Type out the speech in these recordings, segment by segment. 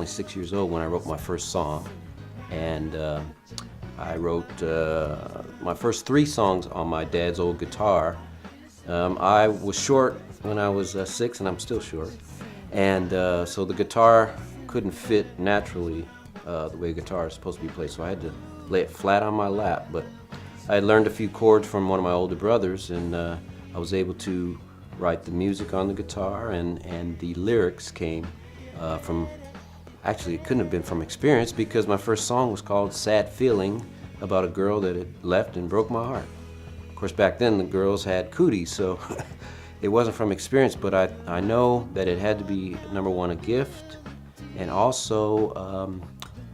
only 6 years old when I wrote my first song, and I wrote my first 3 songs on my dad's old guitar. I was short when I was 6, and I'm still short, and so the guitar couldn't fit naturally the way a guitar is supposed to be played, so I had to lay it flat on my lap. But I had learned a few chords from one of my older brothers, and I was able to write the music on the guitar, and the lyrics came from, actually it couldn't have been from experience, because my first song was called Sad Feeling, about a girl that had left and broke my heart. Of course, back then the girls had cooties, so it wasn't from experience, but I know that it had to be, number one, a gift, and also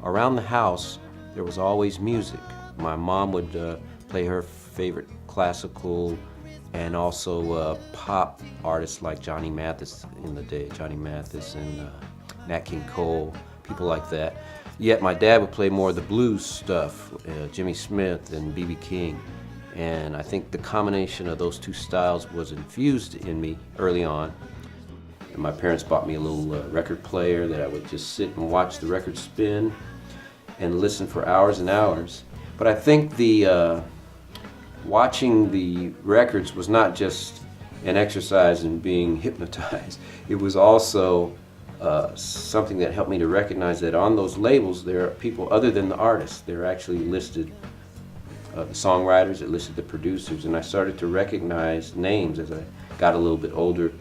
around the house there was always music. My mom would play her favorite classical and also pop artists like Johnny Mathis in the day, Johnny Mathis and Nat King Cole, people like that. Yet my dad would play more of the blues stuff, Jimmy Smith and B.B. King. And I think the combination of those two styles was infused in me early on. And my parents bought me a little record player that I would just sit and watch the record spin and listen for hours and hours. But I think the watching the records was not just an exercise in being hypnotized. It was also something that helped me to recognize that on those labels there are people other than the artists. They're actually listed the songwriters, it listed the producers, and I started to recognize names as I got a little bit older,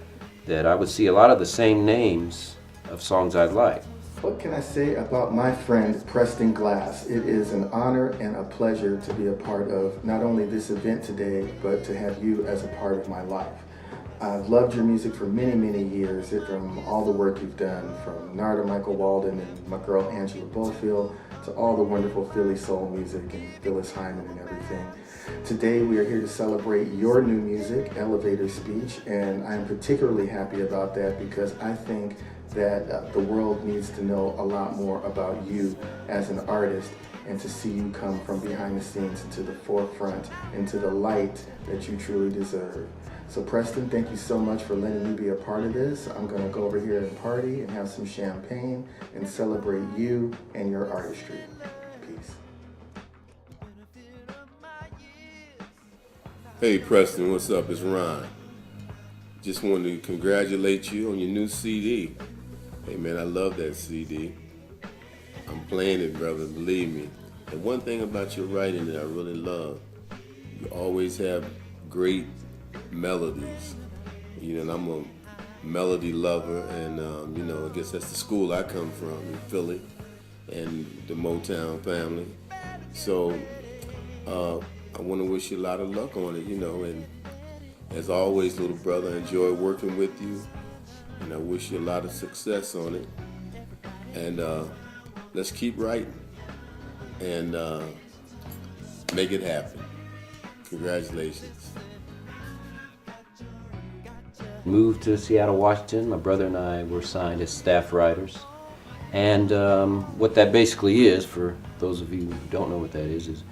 that I would see a lot of the same names of songs I'd like. What can I say about my friend Preston Glass? It is an honor and a pleasure to be a part of not only this event today, but to have you as a part of my life. I've loved your music for many, many years, from all the work you've done, from Narda Michael Walden and my girl Angela Bofield, to all the wonderful Philly soul music and Phyllis Hyman and everything. Today we are here to celebrate your new music, Elevator Speech, and I'm particularly happy about that because I think that the world needs to know a lot more about you as an artist, and to see you come from behind the scenes into the forefront, into the light that you truly deserve. So Preston, thank you so much for letting me be a part of this. I'm gonna go over here and party and have some champagne and celebrate you and your artistry. Peace. Hey Preston, what's up? It's Ron. Just wanted to congratulate you on your new CD. Hey man, I love that CD. I'm playing it, brother, believe me. And one thing about your writing that I really love, you always have great melodies. You know, and I'm a melody lover, and you know, I guess that's the school I come from in Philly and the Motown family. So I want to wish you a lot of luck on it, you know, and as always, little brother, I enjoy working with you, and I wish you a lot of success on it. And let's keep writing and make it happen. Congratulations. Moved to Seattle, Washington. My brother and I were signed as staff writers. And what that basically is, for those of you who don't know what that is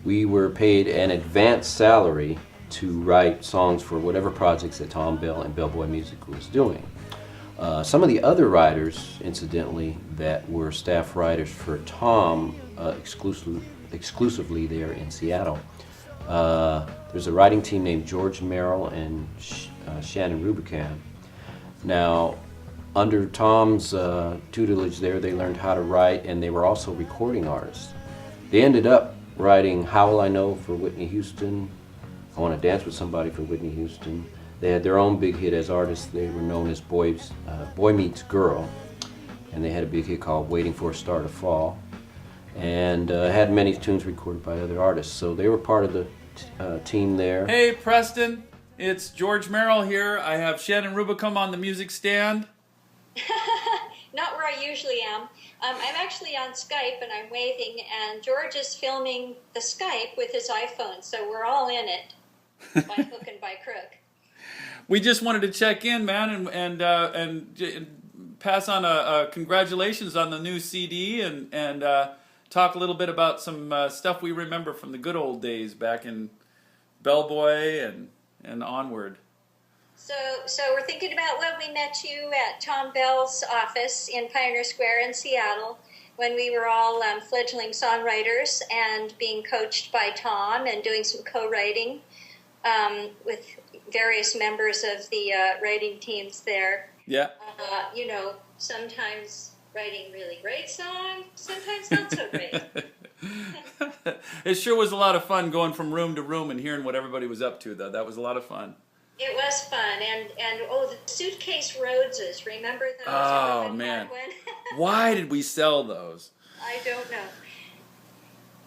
we were paid an advance salary to write songs for whatever projects that Tom Bell and Bellboy Music was doing. Some of the other writers, incidentally, that were staff writers for Tom exclusively there in Seattle, there's a writing team named George Merrill and Shannon Rubicam. Now, under Tom's tutelage there, they learned how to write, and they were also recording artists. They ended up writing How Will I Know for Whitney Houston, I Want to Dance with Somebody for Whitney Houston. They had their own big hit as artists. They were known as Boy Meets Girl, and they had a big hit called Waiting for a Star to Fall, and had many tunes recorded by other artists. So they were part of the team there. Hey Preston, it's George Merrill here. I have Shannon Rubicam on the music stand. Not where I usually am. I'm actually on Skype and I'm waving, and George is filming the Skype with his iPhone, so we're all in it by hook and by crook. We just wanted to check in, man, and pass on a congratulations on the new CD, and talk a little bit about some stuff we remember from the good old days back in Bellboy and onward. So we're thinking about when we met you at Tom Bell's office in Pioneer Square in Seattle, when we were all fledgling songwriters and being coached by Tom and doing some co-writing with various members of the writing teams there. Yeah. You know, sometimes writing really great songs, sometimes not so great. It sure was a lot of fun going from room to room and hearing what everybody was up to, though. That was a lot of fun. It was fun, and the suitcase roses, remember those? Oh, man. Why did we sell those? I don't know.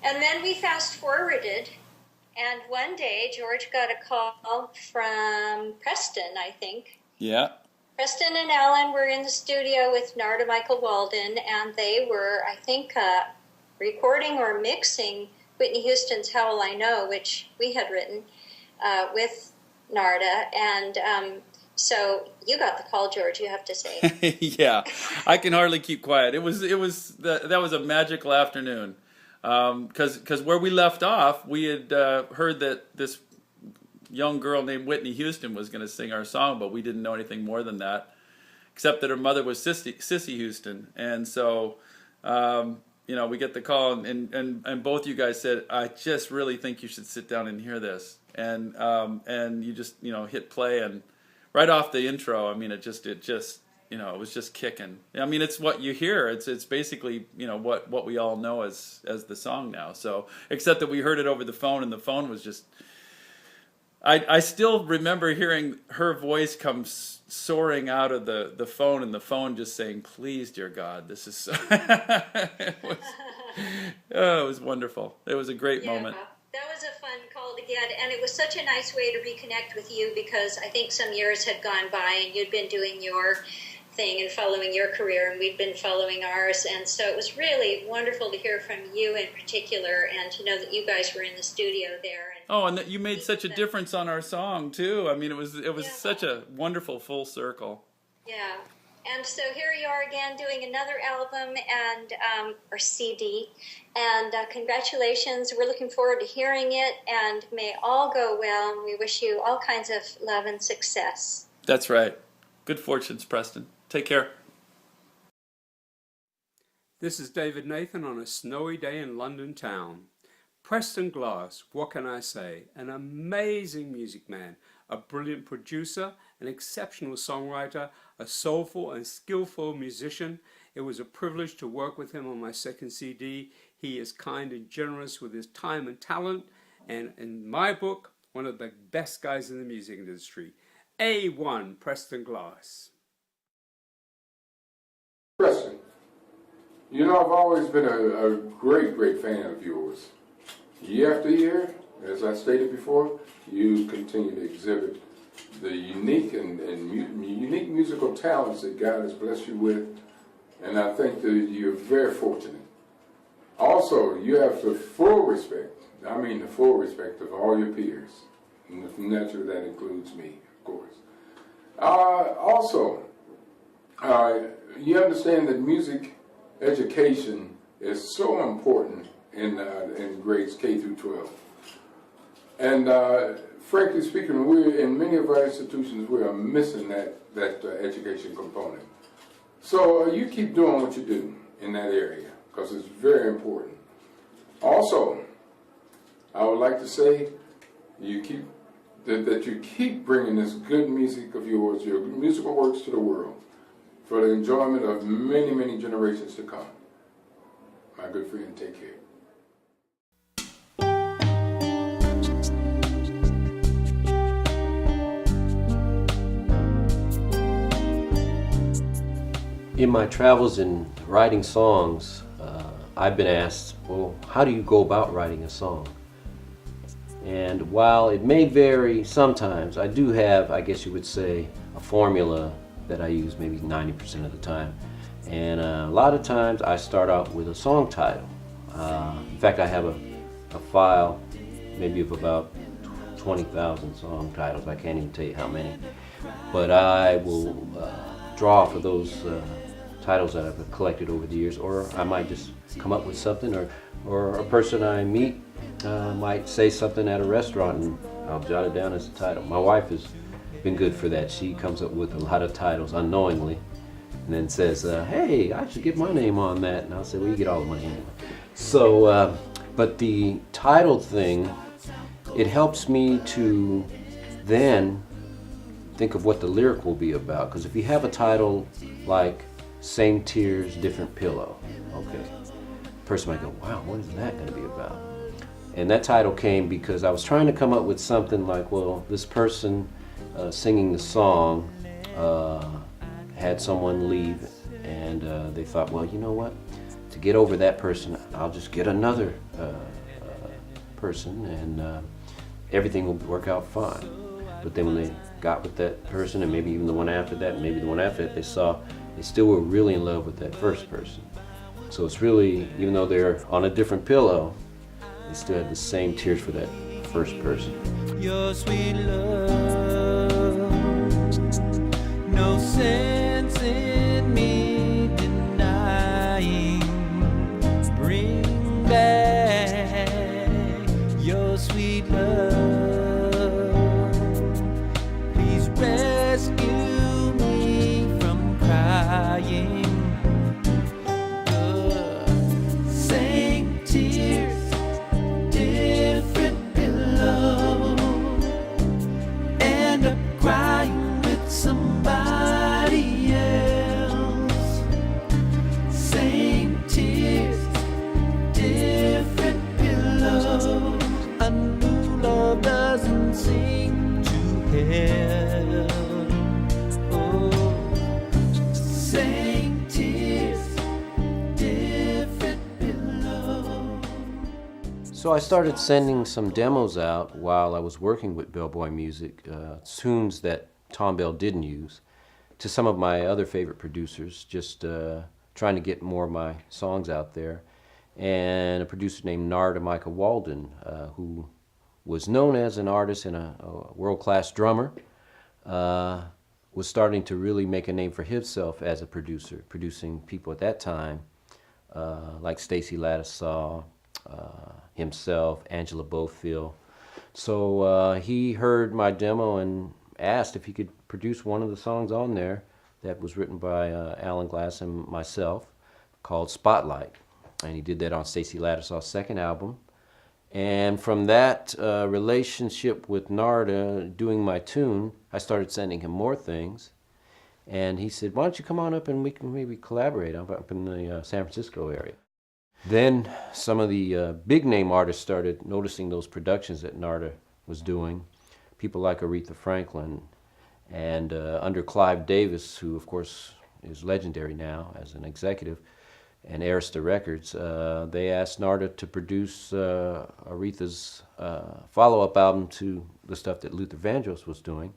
And then we fast forwarded, and one day George got a call from Preston, I think. Yeah. Preston and Alan were in the studio with Narda Michael Walden, and they were, I think, recording or mixing Whitney Houston's How Will I Know, which we had written with Narda. And so you got the call, George, you have to say. Yeah, I can hardly keep quiet. That was a magical afternoon. Because where we left off, we had heard that this young girl named Whitney Houston was going to sing our song, but we didn't know anything more than that, except that her mother was Sissy Houston. And so, you know, we get the call, and both you guys said, I just really think you should sit down and hear this. And you just, you know, hit play, and right off the intro, I mean, it just, you know, it was just kicking. I mean, it's what you hear. It's basically, you know, what we all know as the song now. So, except that we heard it over the phone, and the phone was just, I still remember hearing her voice come soaring out of the phone, and the phone just saying, "Please, dear God, this is." It was wonderful. It was a great moment. That was a fun call to get, and it was such a nice way to reconnect with you, because I think some years had gone by and you'd been doing your thing and following your career, and we'd been following ours, and so it was really wonderful to hear from you in particular, and to know that you guys were in the studio there. And that you made such a difference on our song too. I mean, it was such a wonderful full circle. Yeah. And so here you are again doing another album and or CD, and congratulations. We're looking forward to hearing it, and may all go well, and we wish you all kinds of love and success. That's right. Good fortunes, Preston. Take care. This is David Nathan on a snowy day in London town. Preston Glass, what can I say? An amazing music man, a brilliant producer, an exceptional songwriter, a soulful and skillful musician. It was a privilege to work with him on my second CD. He is kind and generous with his time and talent, and in my book, one of the best guys in the music industry. A1 Preston Glass. Preston, you know, I've always been a great fan of yours. Year after year, as I stated before, you continue to exhibit the unique and unique musical talents that God has blessed you with, and I think that you're very fortunate. Also, you have the full respect, I mean the full respect of all your peers, and naturally that includes me, of course. You understand that music education is so important in grades K through 12. And frankly speaking, we in many of our institutions, we are missing that education component. So you keep doing what you do in that area, because it's very important. Also, I would like to say that you keep bringing this good music of yours, your musical works, to the world for the enjoyment of many generations to come. My good friend, take care. In my travels in writing songs, I've been asked, well, how do you go about writing a song? And while it may vary sometimes, I do have, I guess you would say, a formula that I use maybe 90% of the time. And a lot of times I start out with a song title. In fact, I have a file maybe of about 20,000 song titles. I can't even tell you how many. But I will draw off of those titles that I've collected over the years, or I might just come up with something, or a person I meet might say something at a restaurant and I'll jot it down as a title. My wife is been good for that. She comes up with a lot of titles unknowingly, and then says, "Hey, I should get my name on that." And I'll say, "Well, you get all the money anyway." So, but the title thing, it helps me to then think of what the lyric will be about. Because if you have a title like "Same Tears, Different Pillow," okay, the person might go, "Wow, what is that going to be about?" And that title came because I was trying to come up with something like, well, this person singing the song had someone leave, and they thought, well, you know what? To get over that person, I'll just get another person, and everything will work out fine. But then when they got with that person, and maybe even the one after that, and maybe the one after that, they saw they still were really in love with that first person. So it's really, even though they're on a different pillow, they still had the same tears for that first person. Your sweet love, no sense in me denying. Bring back your sweet love. Please rescue me from crying. Same tears, different pillow. End up crying with somebody else. Same tears, different pillow. A new love doesn't seem to help. Oh, same tears, different pillow. So I started sending some demos out while I was working with Bellboy Music, tunes that Tom Bell didn't use, to some of my other favorite producers, just trying to get more of my songs out there. And a producer named Narda Micah Walden, who was known as an artist and a world-class drummer, was starting to really make a name for himself as a producer, producing people at that time like Stacey Lattisaw, himself, Angela Bofill. So he heard my demo and asked if he could produce one of the songs on there that was written by Alan Glass and myself, called Spotlight. And he did that on Stacey Lattisaw's second album. And from that relationship with Narda doing my tune, I started sending him more things. And he said, "Why don't you come on up and we can maybe collaborate up in the San Francisco area." Then some of the big name artists started noticing those productions that Narda was doing. People like Aretha Franklin, and under Clive Davis, who of course is legendary now as an executive, and Arista Records, they asked Narda to produce Aretha's follow-up album to the stuff that Luther Vandross was doing.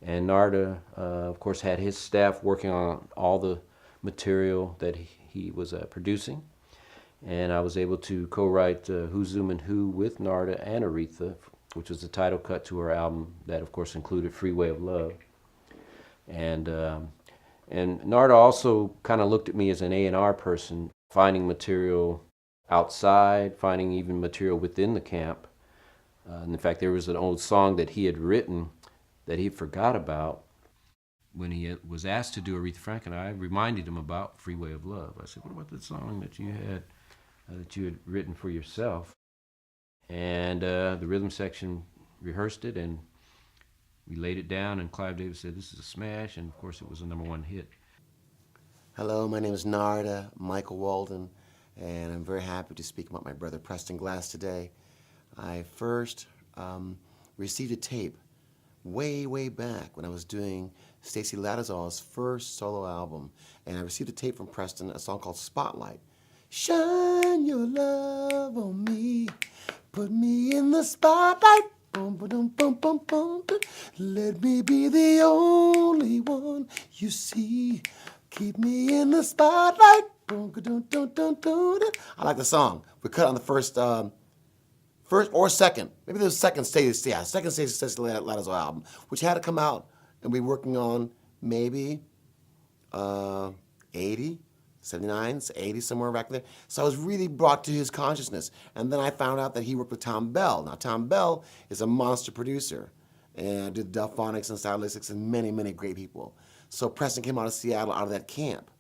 And Narda, of course, had his staff working on all the material that he was producing. And I was able to co-write Who's Zooming Who with Narda and Aretha, which was the title cut to her album that, of course, included Freeway of Love. And Narda also kind of looked at me as an A&R person, finding material outside, finding even material within the camp. And in fact, there was an old song that he had written that he forgot about. When he was asked to do Aretha Franklin, I reminded him about Freeway of Love. I said, "What about the song that you had written for yourself?" And the rhythm section rehearsed it, and we laid it down, and Clive Davis said, "This is a smash," and of course it was a #1 hit. Hello, my name is Narda Michael Walden, and I'm very happy to speak about my brother Preston Glass today. I first received a tape way back when I was doing Stacey Lattisaw's first solo album, and I received a tape from Preston, a song called Spotlight. Shine your love on me, put me in the spotlight, boom, boom, boom, boom, boom. Let me be the only one you see. Keep me in the spotlight. Boom, dun, dun, dun, dun. I like the song. We cut on the first or second. Maybe the second Stacey Lattisaw album, which had to come out and be working on maybe 80, 79, 80, somewhere back there. So I was really brought to his consciousness. And then I found out that he worked with Tom Bell. Now, Tom Bell is a monster producer. and I did Delphonics and Stylistics and many, many great people. So Preston came out of Seattle, out of that camp.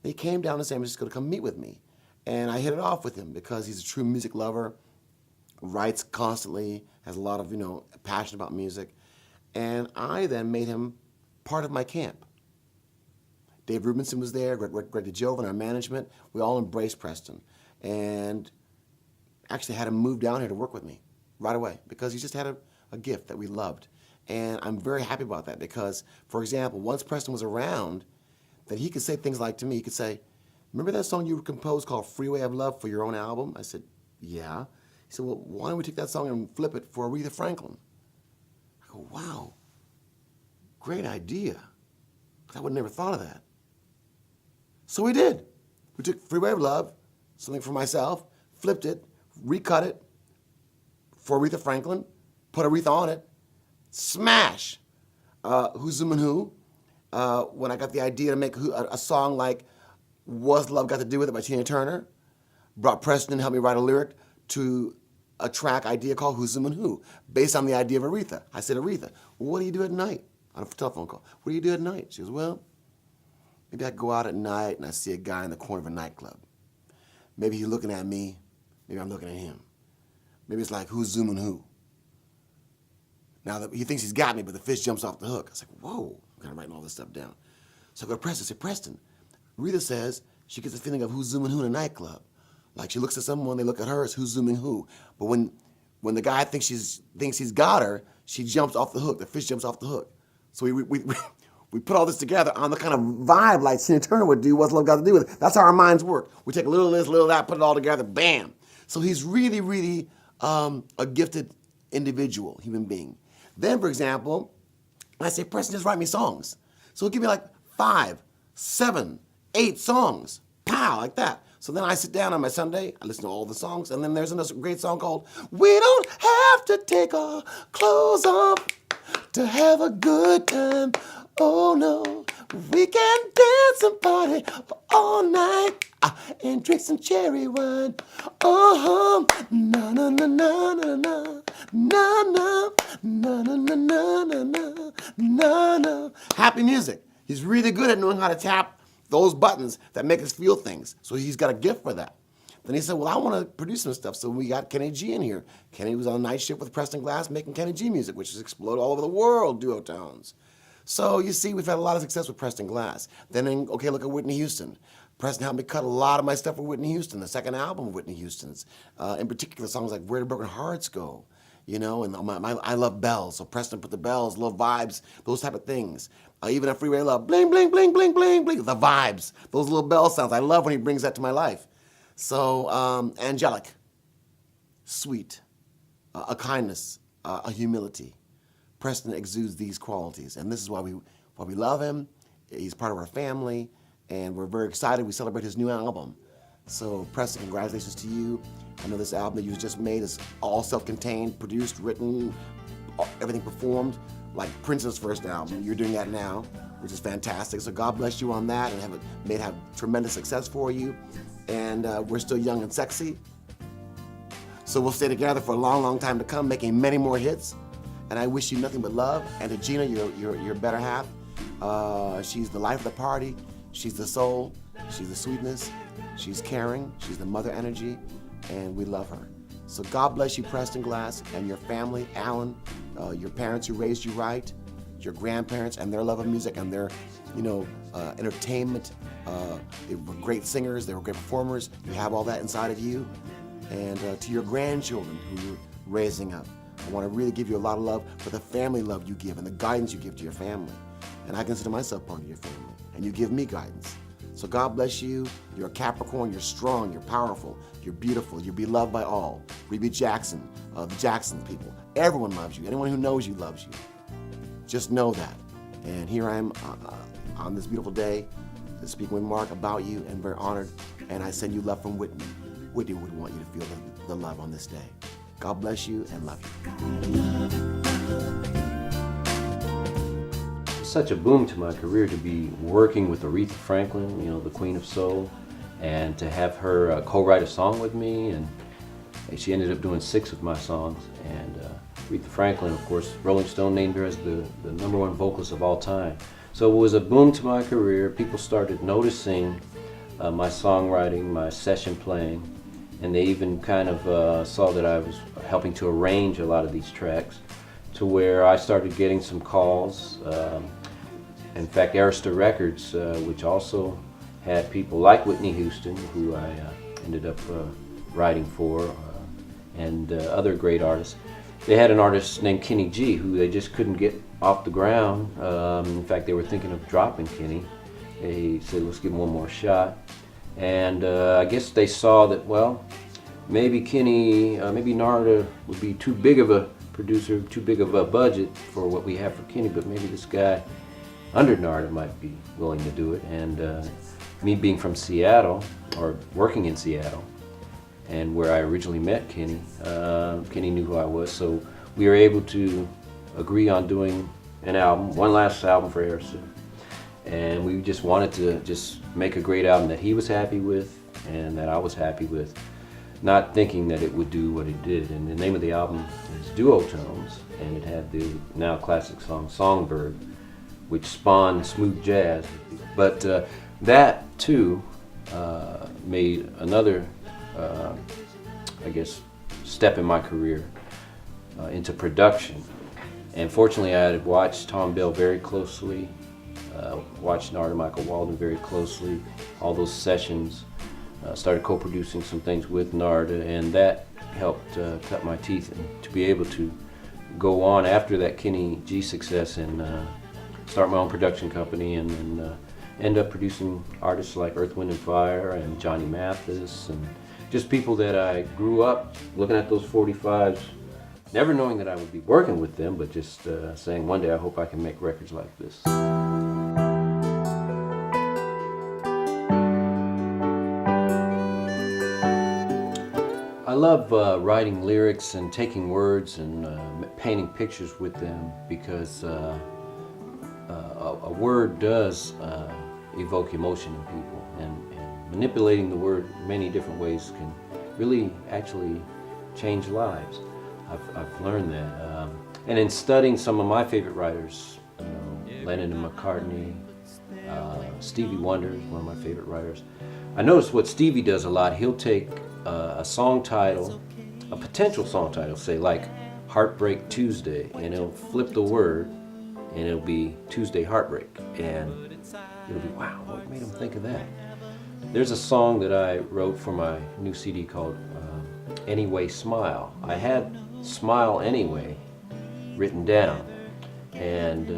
And he came down to San Francisco to come meet with me. And I hit it off with him because he's a true music lover, writes constantly, has a lot of, passion about music. And I then made him part of my camp. Dave Rubinson was there, Greg DeJoven, our management. We all embraced Preston. And actually had him move down here to work with me right away because he just had a gift that we loved. And I'm very happy about that because, for example, once Preston was around, that he could say things like to me, he could say, remember that song you composed called Freeway of Love for your own album? I said, yeah. He said, well, why don't we take that song and flip it for Aretha Franklin? I go, wow, great idea. I would have never thought of that. So we did. We took Freeway of Love, something for myself, flipped it, recut it for Aretha Franklin, put Aretha on it, smash. Who's Zooming Who? When I got the idea to make a song like What's Love Got to Do With It by Tina Turner, brought Preston to help me write a lyric to a track idea called Who's Zooming Who, based on the idea of Aretha. I said, Aretha, what do you do at night? On a telephone call. What do you do at night? She goes, well, maybe I go out at night and I see a guy in the corner of a nightclub. Maybe he's looking at me. Maybe I'm looking at him. Maybe it's like, who's zooming who? Now, he thinks he's got me, but the fish jumps off the hook. I was like, whoa, I'm kind of writing all this stuff down. So I go to Preston, I say, Preston, Rita says she gets a feeling of who's zooming who in a nightclub. Like she looks at someone, they look at her, it's who's zooming who. But when the guy thinks he's got her, she jumps off the hook, the fish jumps off the hook. So we put all this together on the kind of vibe like Tina Turner would do, What's Love Got to Do With It? That's how our minds work. We take a little of this, a little of that, put it all together, bam. So he's really, really a gifted individual, human being. Then, for example, I say, Preston, just write me songs. So he'll give me like 5, 7, 8 songs, pow, like that. So then I sit down on my Sunday, I listen to all the songs, and then there's another great song called We Don't Have to Take Our Clothes Off to Have a Good Time. Oh no, we can dance and party all night and drink some cherry wine. Oh, na na na na na na na na na na na na na na na. Happy music. He's really good at knowing how to tap those buttons that make us feel things. So he's got a gift for that. Then he said, well, I want to produce some stuff. So we got Kenny G in here. Kenny was on night shift with Preston Glass making Kenny G music, which has exploded all over the world, duo tones. So you see, we've had a lot of success with Preston Glass. Then, look at Whitney Houston. Preston helped me cut a lot of my stuff with Whitney Houston, the second album of Whitney Houston's. In particular, songs like Where Do Broken Hearts Go? And I love bells, so Preston put the bells, little vibes, those type of things. Even a Freeway Love, bling, bling, bling, bling, bling, bling, the vibes, those little bell sounds. I love when he brings that to my life. So, angelic, sweet, a kindness, a humility. Preston exudes these qualities, and this is why we love him. He's part of our family, and we're very excited. We celebrate his new album. So, Preston, congratulations to you. I know this album that you just made is all self-contained, produced, written, everything performed, like Prince's first album. You're doing that now, which is fantastic. So God bless you on that, and have tremendous success for you. And we're still young and sexy. So we'll stay together for a long, long time to come, making many more hits. And I wish you nothing but love. And to Gina, your better half, she's the life of the party. She's the soul. She's the sweetness. She's caring. She's the mother energy. And we love her. So God bless you, Preston Glass, and your family, Alan, your parents who raised you right, your grandparents and their love of music and their, entertainment. They were great singers. They were great performers. You have all that inside of you. And to your grandchildren who you're raising up, I want to really give you a lot of love for the family love you give and the guidance you give to your family. And I consider myself part of your family, and you give me guidance. So God bless you. You're a Capricorn. You're strong. You're powerful. You're beautiful. You're beloved by all. Rebe Jackson, the Jackson people. Everyone loves you. Anyone who knows you loves you. Just know that. And here I am on this beautiful day speaking with Marc about you, and very honored. And I send you love from Whitney. Whitney would want you to feel the love on this day. God bless you and love you. Such a boom to my career to be working with Aretha Franklin, the Queen of Soul, and to have her co-write a song with me, and she ended up doing 6 of my songs, and Aretha Franklin, of course. Rolling Stone named her as the #1 vocalist of all time. So it was a boom to my career. People started noticing my songwriting, my session playing, and they even kind of saw that I was helping to arrange a lot of these tracks, to where I started getting some calls. In fact, Arista Records, which also had people like Whitney Houston, who I ended up writing for, and other great artists. They had an artist named Kenny G, who they just couldn't get off the ground. In fact, they were thinking of dropping Kenny. They said, let's give him one more shot. And I guess they saw that, well, maybe Kenny, maybe Narda would be too big of a producer, too big of a budget for what we have for Kenny, but maybe this guy under Narda might be willing to do it. And me being from Seattle, or working in Seattle, and where I originally met Kenny, Kenny knew who I was, so we were able to agree on doing an album, one last album for Arista. And we just wanted to just make a great album that he was happy with and that I was happy with, not thinking that it would do what it did. And the name of the album is Duo Tones, and it had the now classic song Songbird, which spawned smooth jazz. But that too made another, I guess, step in my career into production. And fortunately, I had watched Tom Bell very closely, watched Narda Michael Walden very closely, all those sessions, started co-producing some things with Narda, and that helped cut my teeth and to be able to go on after that Kenny G success and start my own production company and end up producing artists like Earth, Wind & Fire and Johnny Mathis, and just people that I grew up looking at those 45s, never knowing that I would be working with them, but just saying one day I hope I can make records like this. I love writing lyrics and taking words and painting pictures with them, because a word does evoke emotion in people, and manipulating the word many different ways can really actually change lives. I've learned that. And in studying some of my favorite writers, Lennon and McCartney, Stevie Wonder is one of my favorite writers. I noticed what Stevie does a lot. He'll take a song title, a potential song title, say like Heartbreak Tuesday, and he'll flip the word and it'll be Tuesday Heartbreak, and it'll be, wow, what made him think of that? There's a song that I wrote for my new CD called Anyway Smile. I had Smile Anyway written down, and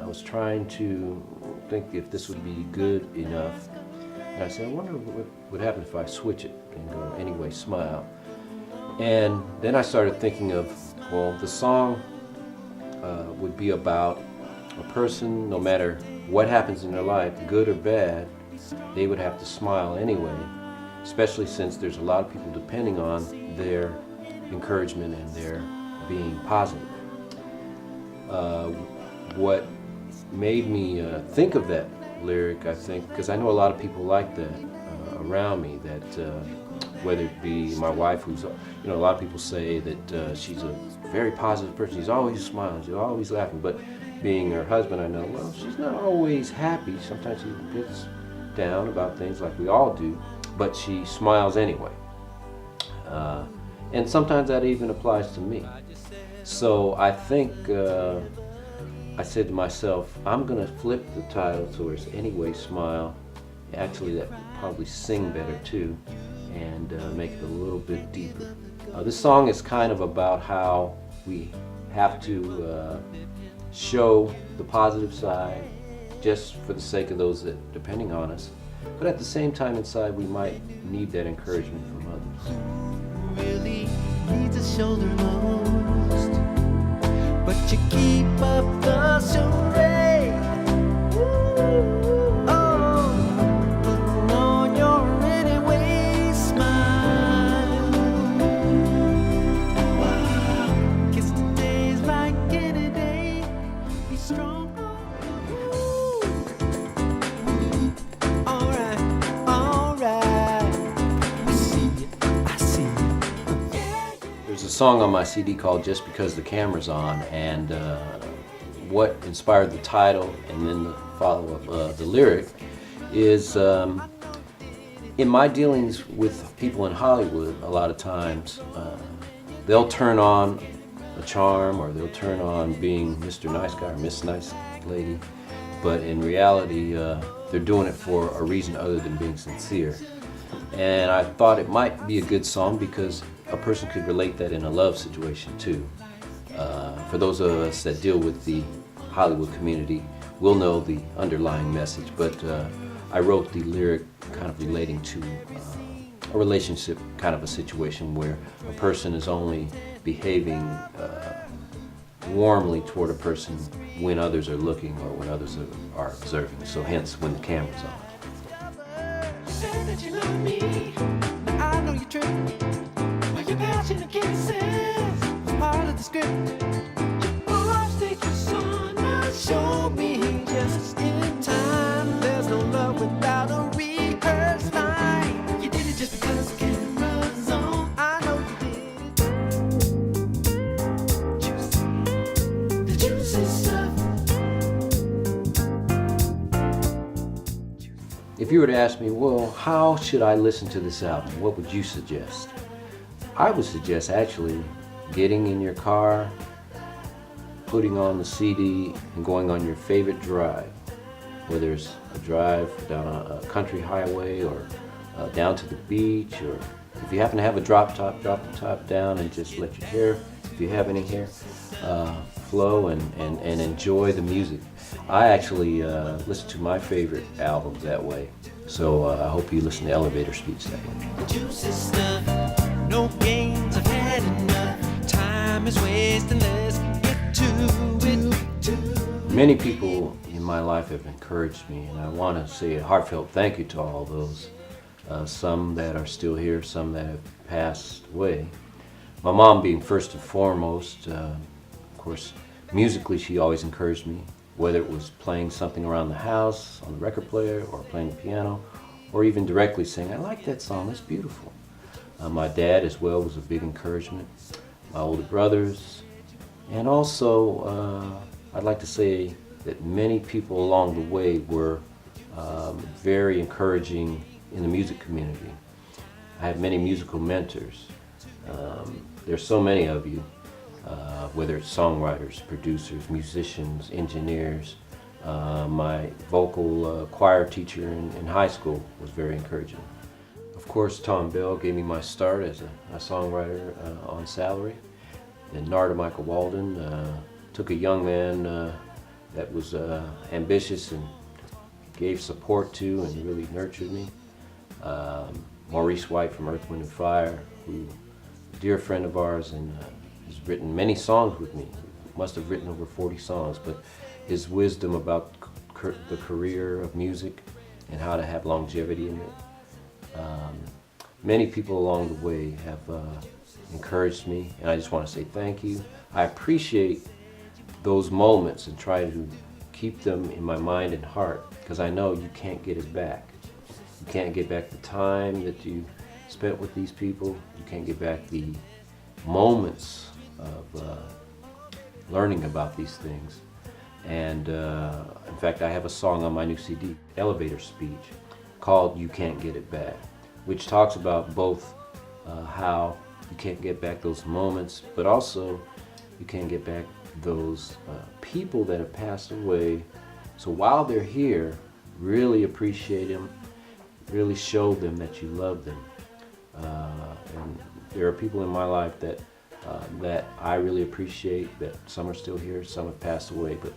I was trying to think if this would be good enough, and I said, I wonder what would happen if I switch it and go Anyway Smile. And then I started thinking of, well, the song would be about a person, no matter what happens in their life, good or bad, they would have to smile anyway, especially since there's a lot of people depending on their encouragement and their being positive. What made me think of that lyric, I think, because I know a lot of people like that around me, that whether it be my wife, who's, a lot of people say that she's a very positive person, she's always smiling, she's always laughing, but being her husband, I know, well, she's not always happy. Sometimes she gets down about things like we all do, but she smiles anyway. And sometimes that even applies to me. So I think I said to myself, I'm going to flip the title towards Anyway Smile. Actually, that would probably sing better too, and make it a little bit deeper. This song is kind of about how we have to show the positive side just for the sake of those that are depending on us, but at the same time inside we might need that encouragement from others. Really needs a shoulder most, but you keep up the charade. Oh, putting on your anyway smile. Wow. Kiss the days like any day. Be strong. song on my CD called Just Because the Camera's On, and what inspired the title and then the follow-up, the lyric, is in my dealings with people in Hollywood, a lot of times they'll turn on a charm, or they'll turn on being Mr. Nice Guy or Miss Nice Lady, but in reality they're doing it for a reason other than being sincere. And I thought it might be a good song because a person could relate that in a love situation too. For those of us that deal with the Hollywood community, we'll know the underlying message, but I wrote the lyric kind of relating to a relationship kind of a situation where a person is only behaving warmly toward a person when others are looking or when others are observing, so hence when the camera's on. Say that you love me, I know you're true. But your passion and kisses was part of the script. Oh, take your son, now show me just in time. There's no love without a rehearsed line. You did it just because the camera's on. I know you did it. Juicy, the juicy stuff. If you were to ask me, well, how should I listen to this album? What would you suggest? I would suggest actually getting in your car, putting on the CD, and going on your favorite drive. Whether it's a drive down a country highway or down to the beach, or if you happen to have a drop the top down and just let your hair, if you have any hair, flow and enjoy the music. I actually listen to my favorite albums that way, so I hope you listen to Elevator Speech that way. The juicy stuff, no games, I've had enough. Time is wasting, let's get to it. Many people in my life have encouraged me, and I want to say a heartfelt thank you to all those. Some that are still here, some that have passed away. My mom being first and foremost. Of course, musically she always encouraged me, whether it was playing something around the house on the record player or playing the piano, or even directly saying, I like that song, that's beautiful. My dad as well was a big encouragement, my older brothers, and also I'd like to say that many people along the way were very encouraging in the music community. I had many musical mentors. There's so many of you, whether it's songwriters, producers, musicians, engineers. My vocal choir teacher in high school was very encouraging. Of course, Tom Bell gave me my start as a songwriter on salary. And Narda Michael Walden took a young man that was ambitious and gave support to and really nurtured me. Maurice White from Earth, Wind & Fire, who a dear friend of ours and has written many songs with me. Must have written over 40 songs, but his wisdom about the career of music and how to have longevity in it. Many people along the way have encouraged me, and I just want to say thank you. I appreciate those moments and try to keep them in my mind and heart, because I know you can't get it back. You can't get back the time that you spent with these people. You can't get back the moments of learning about these things. And in fact, I have a song on my new CD, Elevator Speech, called You Can't Get It Back, which talks about both how you can't get back those moments, but also you can't get back those people that have passed away. So while they're here, really appreciate them, really show them that you love them. And there are people in my life that I really appreciate, that some are still here, some have passed away, but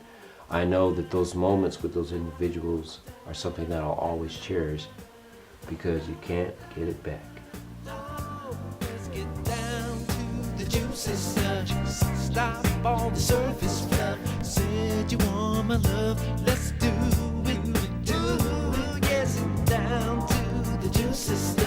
I know that those moments with those individuals are something that I'll always cherish, because you can't get it back. Let's get down to the juicy stuff. Stop all the surface fluff. Said you want my love, let's do it. Yes, down to the juicy stuff.